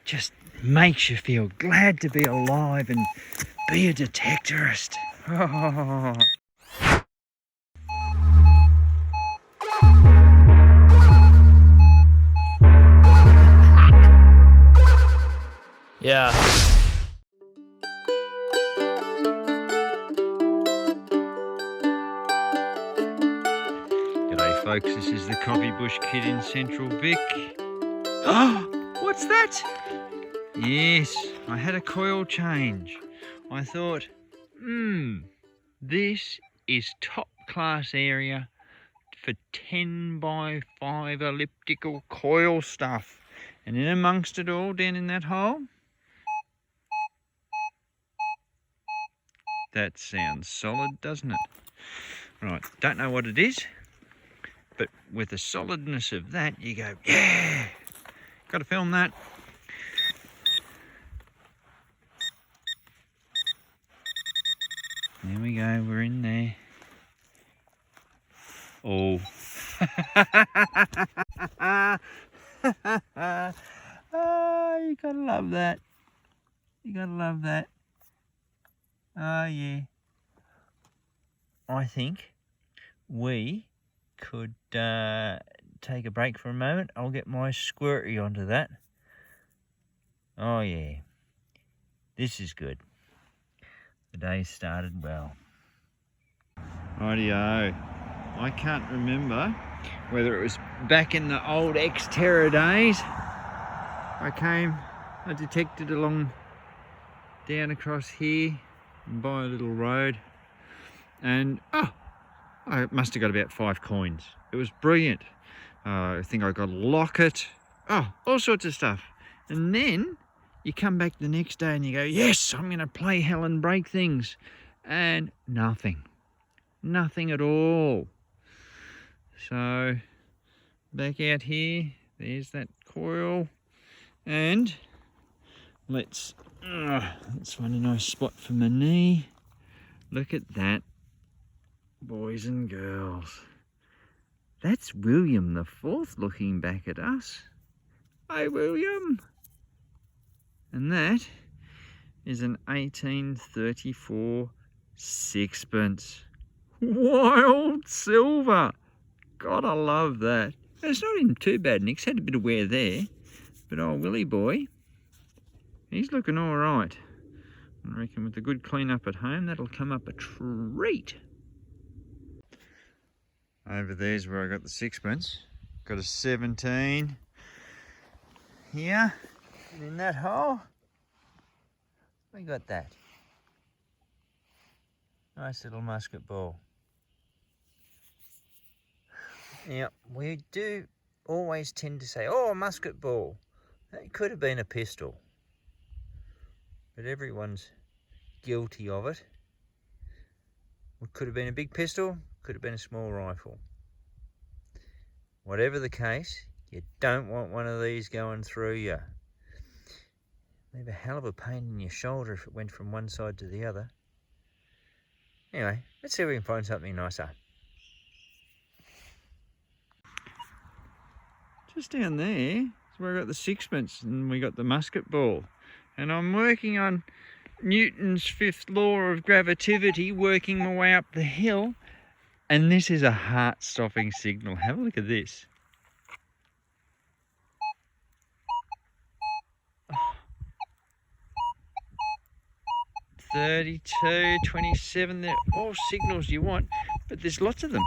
just makes you feel glad to be alive and be a detectorist. Oh. Yeah. G'day folks, this is the Coffee Bush Kid in Central Vic. Oh, what's that? Yes, I had a coil change. I thought, this is top class area for 10 by 5 elliptical coil stuff. And in amongst it all, down in that hole, that sounds solid, doesn't it? Right, don't know what it is, but with the solidness of that, you go, yeah, got to film that. There we go, we're in there. Oh. Oh, you gotta love that. You gotta love that. Oh yeah. I think we could take a break for a moment. I'll get my squirty onto that. Oh yeah. This is good. The day started well. Rightio. I can't remember whether it was back in the old Xterra days. I detected along down across here by a little road, and I must have got about 5 coins. It was brilliant. I think I got a locket, all sorts of stuff. And then you come back the next day and you go, yes, I'm going to play hell and break things. And nothing at all. So back out here, there's that coil, and let's find a nice spot for my knee. Look at that, boys and girls. That's William the Fourth looking back at us. Hey William. And that is an 1834 sixpence. Wild silver. God, I love that. It's not in too bad, Nick's had a bit of wear there, but old Willie boy, he's looking all right. I reckon with a good clean up at home, that'll come up a treat. Over there's where I got the sixpence. Got a 17 here, and in that hole, we got that. Nice little musket ball. Now, we do always tend to say, oh, a musket ball. It could have been a pistol. But everyone's guilty of it. It could have been a big pistol, could have been a small rifle. Whatever the case, you don't want one of these going through you. Leave a hell of a pain in your shoulder if it went from one side to the other. Anyway, let's see if we can find something nicer. Just down there is where I got the sixpence and we got the musket ball. And I'm working on Newton's fifth law of gravity, working my way up the hill. And this is a heart-stopping signal. Have a look at this. 32, 27, they're all signals you want, but there's lots of them.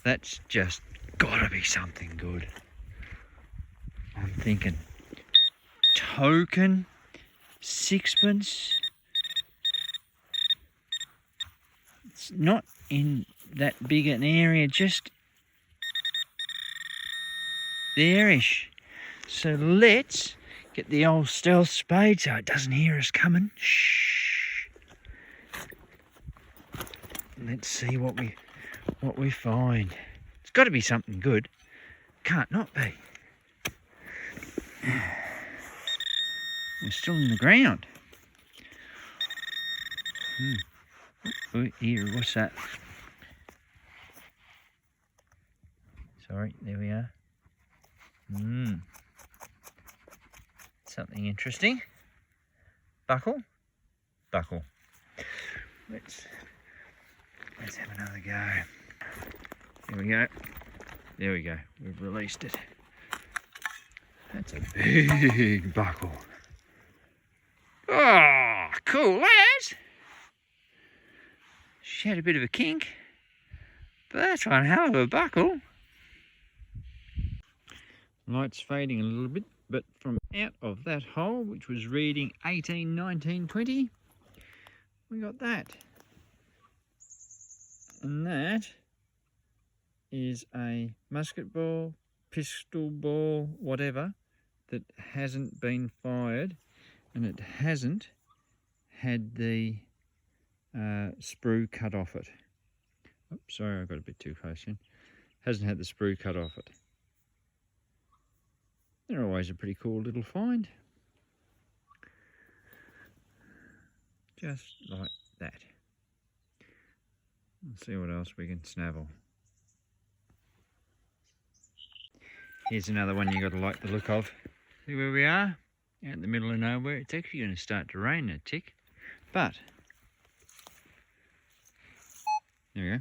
That's just gotta be something good. I'm thinking token, sixpence. It's not in that big an area, just there-ish. So let's get the old stealth spade so it doesn't hear us coming. Shh. Let's see what we find. It's got to be something good. Can't not be. We're still in the ground. Oh, here, what's that? Sorry, there we are. Something interesting. Buckle. Let's have another go. There we go. We've released it. That's a big buckle. Oh, cool as. She had a bit of a kink, but that's one hell of a buckle. Light's fading a little bit, but from out of that hole, which was reading 18, 19, 20, we got that. And that is a musket ball, pistol ball, whatever, that hasn't been fired, and it hasn't had the sprue cut off it. Oops, sorry, I got a bit too close in. Hasn't had the sprue cut off it. They're always a pretty cool little find. Just like that. Let's see what else we can snavel. Here's another one you got to like the look of. See where we are? Out in the middle of nowhere. It's actually going to start to rain in a tick, but there we go.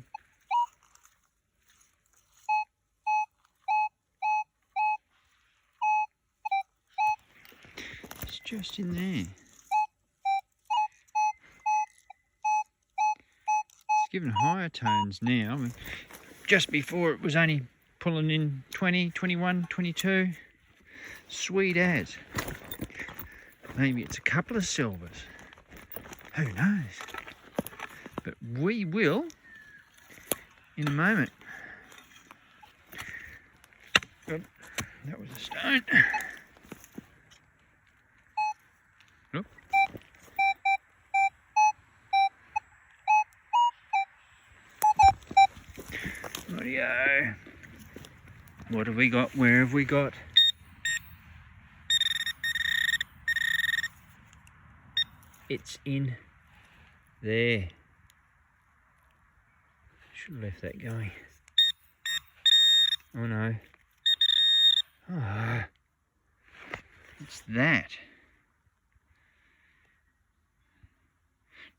It's just in there. It's given higher tones now. Just before it was only pulling in 20, 21, 22. Sweet as. Maybe it's a couple of silvers. Who knows? But we will in a moment. Oh, that was a stone. Look. Rightio. What have we got? Where have we got? It's in there. Should have left that going. Oh no. Oh, it's that.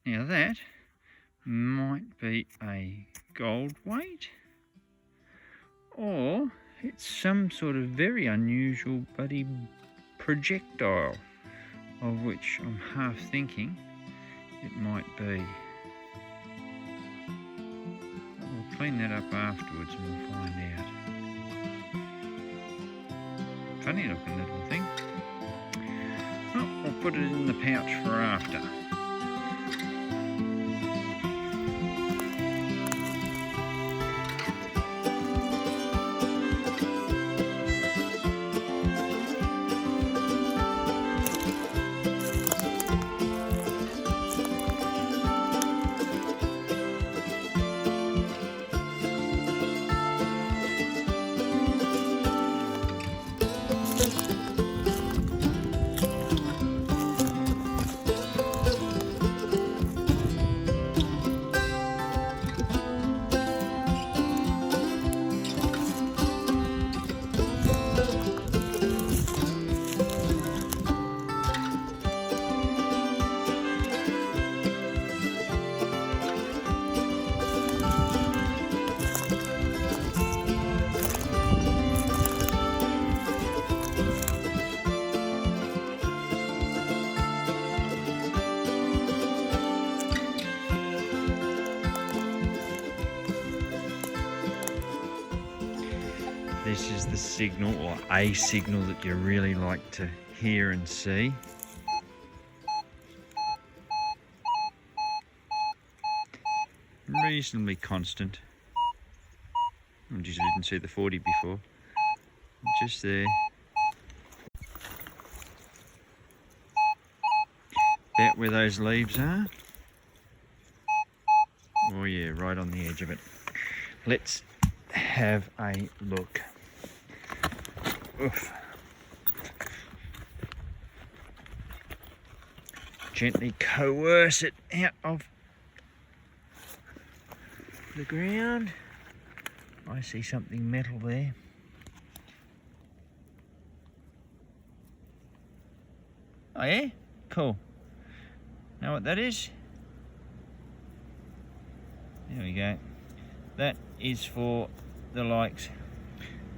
Now that might be a gold weight, or it's some sort of very unusual bloody projectile, of which I'm half thinking it might be. We'll clean that up afterwards and we'll find out. Funny looking little thing. Oh, I'll put it in the pouch for after. This is the signal, or a signal, that you really like to hear and see. Reasonably constant. I just didn't see the 40 before. Just there. About where those leaves are. Oh yeah, right on the edge of it. Let's have a look. Oof. Gently coerce it out of the ground. I see something metal there. Oh yeah? Cool. Know what that is? There we go. That is for the likes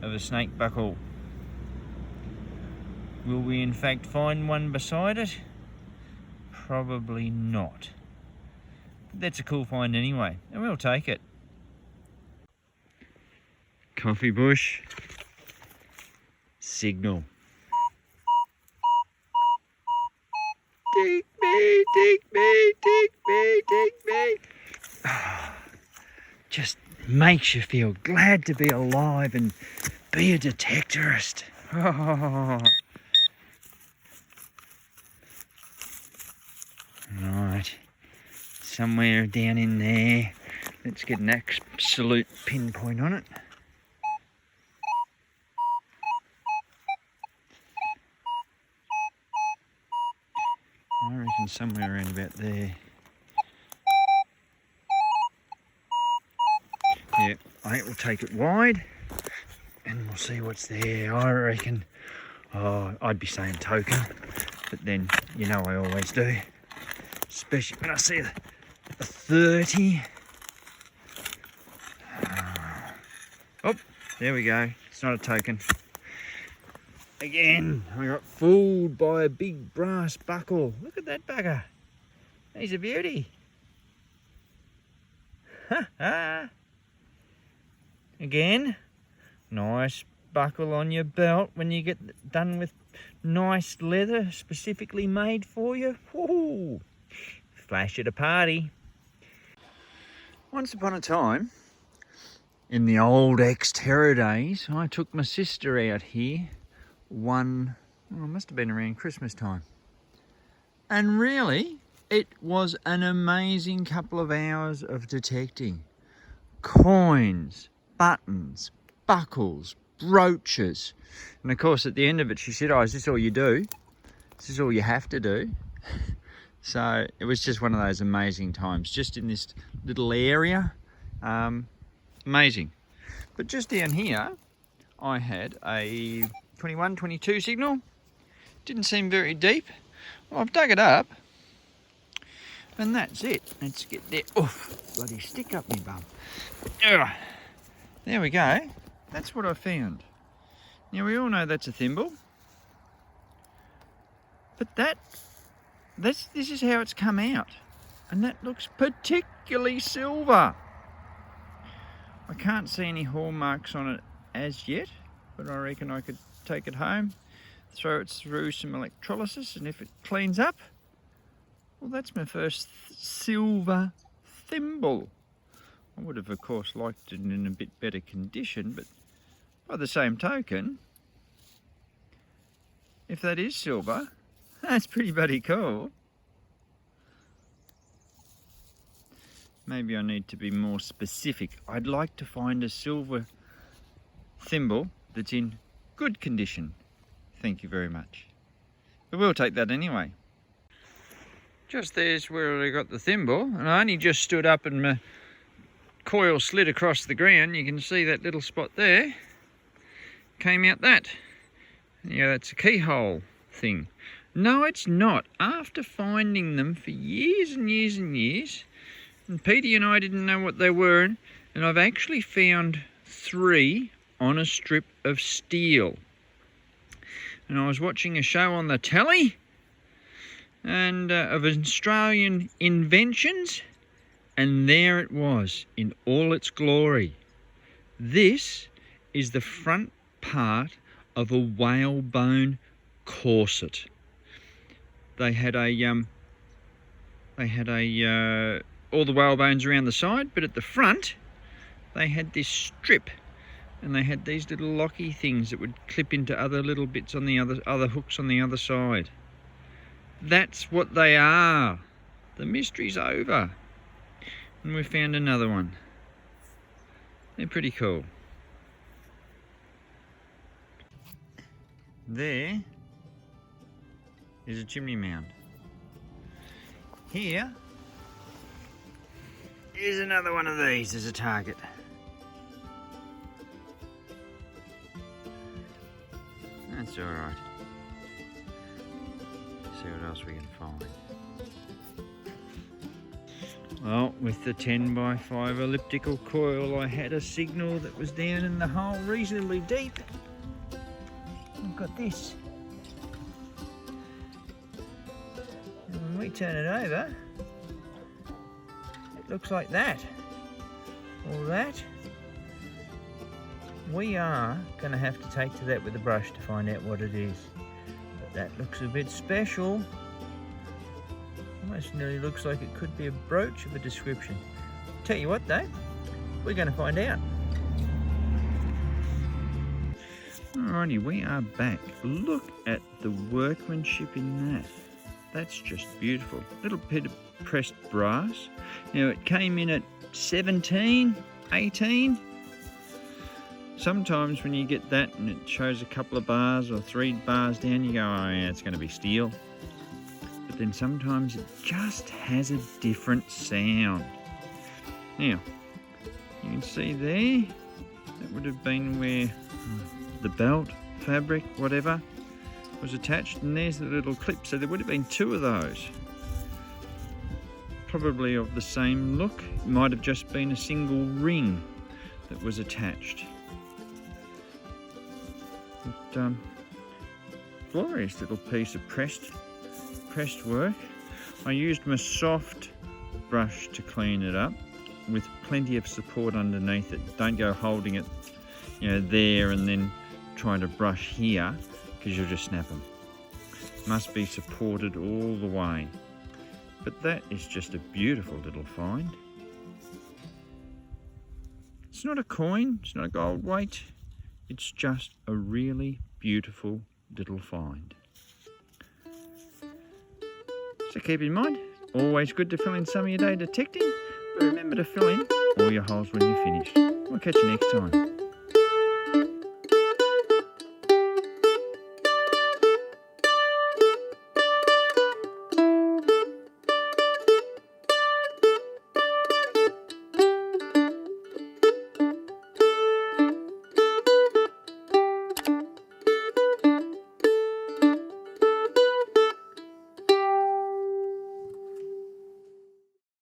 of a snake buckle. Will we in fact find one beside it? Probably not. But that's a cool find anyway, and we'll take it. Coffee bush. Signal. Take me, take me, take me, take me. Just makes you feel glad to be alive and be a detectorist. Right, somewhere down in there. Let's get an absolute pinpoint on it. I reckon somewhere around about there. Yeah, I think we'll take it wide and we'll see what's there. I reckon, oh, I'd be saying token, but then you know I always do, especially when I see a 30. Oh, there we go. It's not a token. Again, I got fooled by a big brass buckle. Look at that bugger. He's a beauty. Ha ha. Again, nice buckle on your belt when you get done with nice leather specifically made for you. Woo! Flash at a party. Once upon a time, in the old ex-terror days, I took my sister out here it must have been around Christmas time. And really, it was an amazing couple of hours of detecting. Coins, buttons, buckles, brooches. And of course, at the end of it, she said, oh, is this all you do? This is all you have to do? So it was just one of those amazing times, just in this little area. Amazing. But just down here, I had a 21, 22 signal. Didn't seem very deep. Well, I've dug it up. And that's it. Let's get there. Oh, bloody stick up me bum. Ugh. There we go. That's what I found. Now we all know that's a thimble. But this is how it's come out. And that looks particularly silver. I can't see any hallmarks on it as yet, but I reckon I could take it home, throw it through some electrolysis, and if it cleans up, well, that's my first silver thimble. I would have, of course, liked it in a bit better condition, but by the same token, if that is silver, that's pretty bloody cool. Maybe I need to be more specific. I'd like to find a silver thimble that's in good condition. Thank you very much. But we'll take that anyway. Just there's where I got the thimble, and I only just stood up and my coil slid across the ground. You can see that little spot there. Came out that. Yeah, that's a keyhole thing. No, it's not. After finding them for years and years and years, and Petey and I didn't know what they were, and I've actually found 3 on a strip of steel. And I was watching a show on the telly and of Australian inventions, and there it was in all its glory. This is the front part of a whalebone corset. They had all the whalebones around the side, but at the front they had this strip, and they had these little locky things that would clip into other little bits on the other hooks on the other side. That's what they are. The mystery's over. And we found another one. They're pretty cool. There is a chimney mound. Here is another one of these as a target. That's all right. See what else we can find. Well, with the 10x5 elliptical coil, I had a signal that was down in the hole reasonably deep. I've got this. And when we turn it over, it looks like that. Or that. We are going to have to take to that with a brush to find out what it is. But that looks a bit special. Almost nearly looks like it could be a brooch of a description. Tell you what though, we're going to find out. Alrighty, we are back. Look at the workmanship in that. That's just beautiful. Little bit of pressed brass. Now it came in at 17, 18. Sometimes when you get that and it shows a couple of bars or 3 bars down, you go, oh yeah, it's going to be steel. But then sometimes it just has a different sound. Now, you can see there, that would have been where the belt, fabric, whatever, was attached, and there's the little clip, so there would have been 2 of those. Probably of the same look. It might have just been a single ring that was attached. But, glorious little piece of pressed work. I used my soft brush to clean it up with plenty of support underneath it. Don't go holding it, you know, there and then trying to brush here, because you'll just snap them. Must be supported all the way. But that is just a beautiful little find. It's not a coin, it's not a gold weight, it's just a really beautiful little find. So keep in mind, always good to fill in some of your day detecting, but remember to fill in all your holes when you're finished. We'll catch you next time.